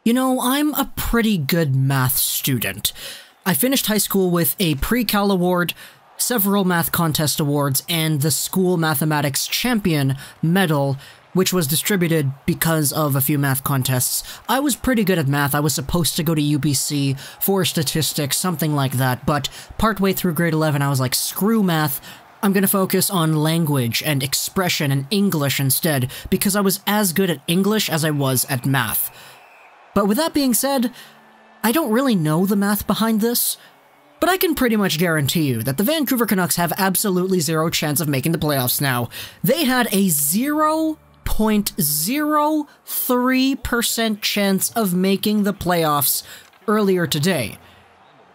You know, I'm a pretty good math student. I finished high school with a pre-cal award, several math contest awards, and the school mathematics champion medal, which was distributed because of a few math contests. I was pretty good at math. I was supposed to go to UBC for statistics, something like that, but partway through grade 11 I was like, screw math, I'm gonna focus on language and expression and English instead, because I was as good at English as I was at math. But with that being said, I don't really know the math behind this, but I can pretty much guarantee you that the Vancouver Canucks have absolutely zero chance of making the playoffs now. They had a 0.03% chance of making the playoffs earlier today.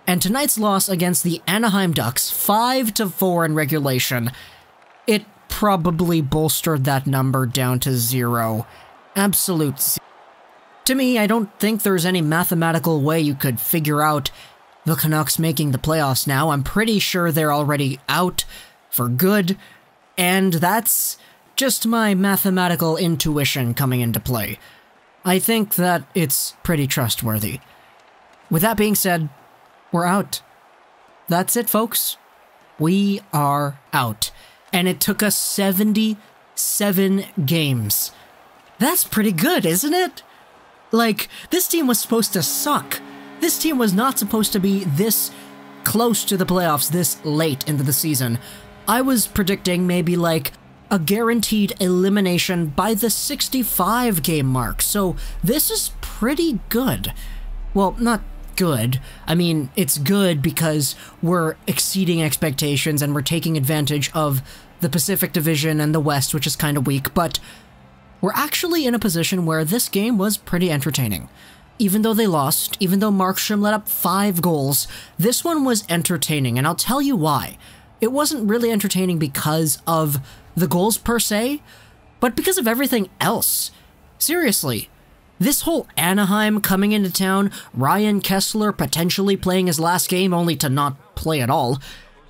And tonight's loss against the Anaheim Ducks, 5-4 in regulation, it probably bolstered that number down to 0. Absolute zero. To me, I don't think there's any mathematical way you could figure out the Canucks making the playoffs now. I'm pretty sure they're already out for good, and that's just my mathematical intuition coming into play. I think that it's pretty trustworthy. With that being said, we're out. That's it, folks. We are out. And it took us 77 games. That's pretty good, isn't it? Like, this team was supposed to suck. This team was not supposed to be this close to the playoffs this late into the season. I was predicting maybe like a guaranteed elimination by the 65 game mark, so this is pretty good. Well, not good. I mean, it's good because we're exceeding expectations and we're taking advantage of the Pacific Division and the West, which is kind of weak, but we're actually in a position where this game was pretty entertaining. Even though they lost, even though Markstrom let up 5 goals, this one was entertaining, and I'll tell you why. It wasn't really entertaining because of the goals per se, but because of everything else. Seriously, this whole Anaheim coming into town, Ryan Kesler potentially playing his last game only to not play at all,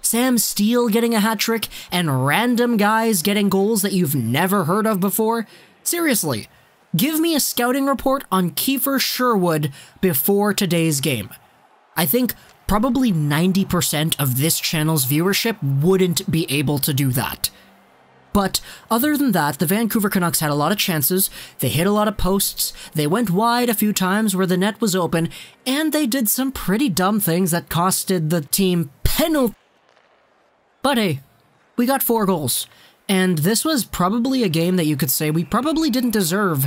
Sam Steele getting a hat trick, and random guys getting goals that you've never heard of before. Seriously, give me a scouting report on Kiefer Sherwood before today's game. I think probably 90% of this channel's viewership wouldn't be able to do that. But other than that, the Vancouver Canucks had a lot of chances, they hit a lot of posts, they went wide a few times where the net was open, and they did some pretty dumb things that costed the team penalty. But hey, we got 4 goals. And this was probably a game that you could say we probably didn't deserve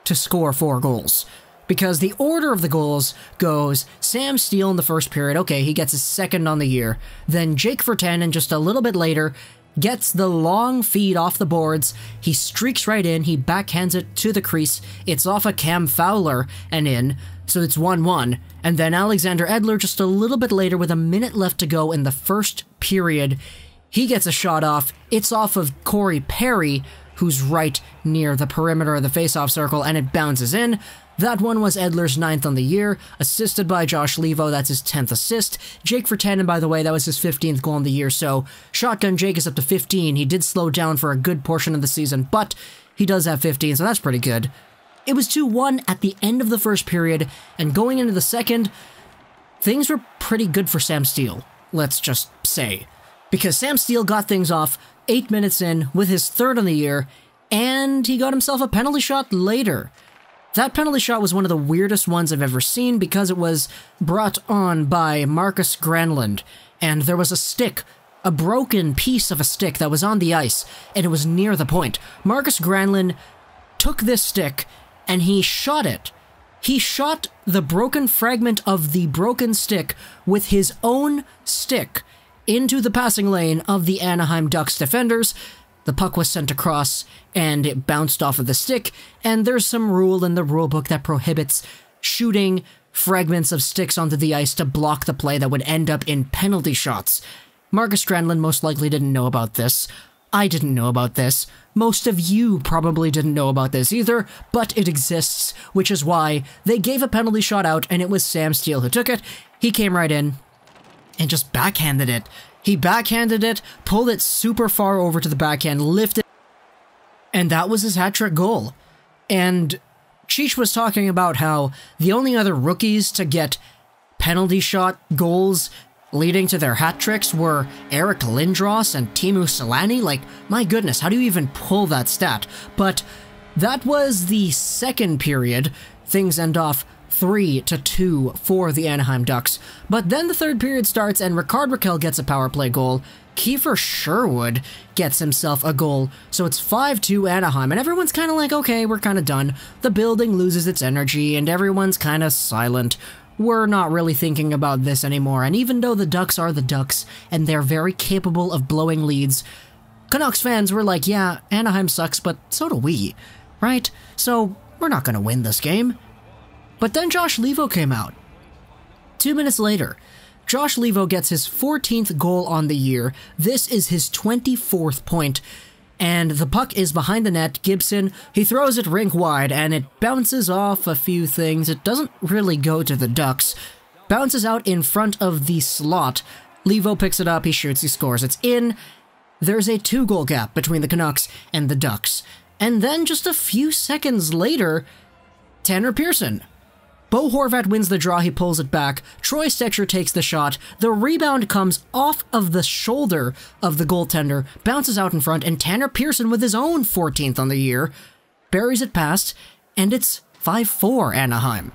to score 4 goals. Because the order of the goals goes Sam Steele in the first period, okay, he gets his second on the year. Then Jake Virtanen just a little bit later gets the long feed off the boards, he streaks right in, he backhands it to the crease, it's off a Cam Fowler and in, so it's 1-1. And then Alexander Edler just a little bit later with a minute left to go in the first period, he gets a shot off, it's off of Corey Perry, who's right near the perimeter of the faceoff circle, and it bounces in. That one was Edler's 9th on the year, assisted by Josh Levo, that's his 10th assist. Jake Virtanen, by the way, that was his 15th goal on the year, so Shotgun Jake is up to 15. He did slow down for a good portion of the season, but he does have 15, so that's pretty good. It was 2-1 at the end of the first period, and going into the second, things were pretty good for Sam Steele, let's just say. Because Sam Steele got things off 8 minutes in with his 3rd on the year, and he got himself a penalty shot later. That penalty shot was one of the weirdest ones I've ever seen because it was brought on by Marcus Granlund, and there was a stick, a broken piece of a stick that was on the ice, and it was near the point. Marcus Granlund took this stick, and he shot it. He shot the broken fragment of the broken stick with his own stick into the passing lane of the Anaheim Ducks defenders. The puck was sent across, and it bounced off of the stick, and there's some rule in the rulebook that prohibits shooting fragments of sticks onto the ice to block the play that would end up in penalty shots. Marcus Granlund most likely didn't know about this. I didn't know about this. Most of you probably didn't know about this either, but it exists, which is why they gave a penalty shot out, and it was Sam Steele who took it. He came right in and just backhanded it. He backhanded it, pulled it super far over to the backhand, lifted, and that was his hat-trick goal. And Cheech was talking about how the only other rookies to get penalty shot goals leading to their hat tricks were Eric Lindros and Teemu Selanne. Like, my goodness, how do you even pull that stat? But that was the second period. Things end off 3-2 for the Anaheim Ducks. But then the third period starts and Rickard Rakell gets a power play goal. Kiefer Sherwood gets himself a goal, so it's 5-2 Anaheim, and everyone's kind of like, okay, we're kind of done. The building loses its energy, and everyone's kind of silent. We're not really thinking about this anymore, and even though the Ducks are the Ducks, and they're very capable of blowing leads, Canucks fans were like, yeah, Anaheim sucks, but so do we, right? So, we're not gonna win this game. But then Josh Leivo came out. 2 minutes later, Josh Leivo gets his 14th goal on the year. This is his 24th point, and the puck is behind the net. Gibson, he throws it rink wide, and it bounces off a few things. It doesn't really go to the Ducks. Bounces out in front of the slot. Leivo picks it up, he shoots, he scores. It's in. There's a 2-goal gap between the Canucks and the Ducks. And then just a few seconds later, Tanner Pearson. Bo Horvat wins the draw, he pulls it back. Troy Stecher takes the shot. The rebound comes off of the shoulder of the goaltender, bounces out in front, and Tanner Pearson, with his own 14th on the year, buries it past, and it's 5-4 Anaheim.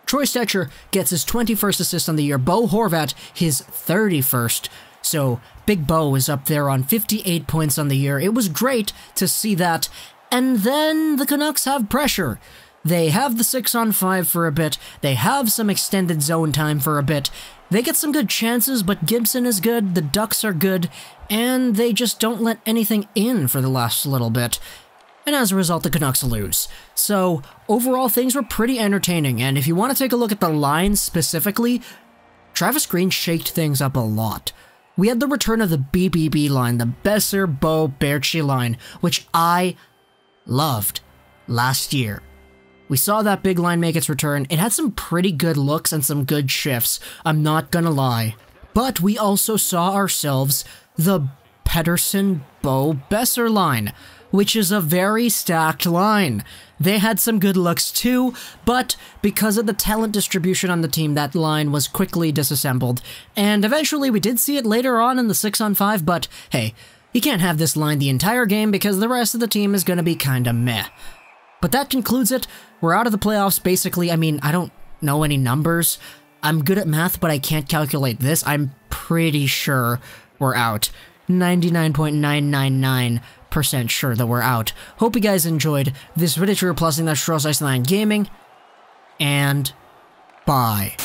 Troy Stecher gets his 21st assist on the year. Bo Horvat, his 31st. So Big Bo is up there on 58 points on the year. It was great to see that. And then the Canucks have pressure. They have the 6-on-5 for a bit. They have some extended zone time for a bit. They get some good chances, but Gibson is good, the Ducks are good, and they just don't let anything in for the last little bit. And as a result, the Canucks lose. So, overall, things were pretty entertaining, and if you want to take a look at the lines specifically, Travis Green shaked things up a lot. We had the return of the BBB line, the Besser, Bo, Berchi line, which I loved last year. We saw that big line make its return. It had some pretty good looks and some good shifts, I'm not gonna lie. But we also saw ourselves the Pettersson-Bo-Besser line, which is a very stacked line. They had some good looks too, but because of the talent distribution on the team, that line was quickly disassembled. And eventually we did see it later on in the 6-on-5, but hey, you can't have this line the entire game because the rest of the team is gonna be kinda meh. But that concludes it. We're out of the playoffs, basically. I mean, I don't know any numbers. I'm good at math, but I can't calculate this. I'm pretty sure we're out. 99.999% sure that we're out. Hope you guys enjoyed this video. Plus, that's Troll Iceland Gaming. And bye.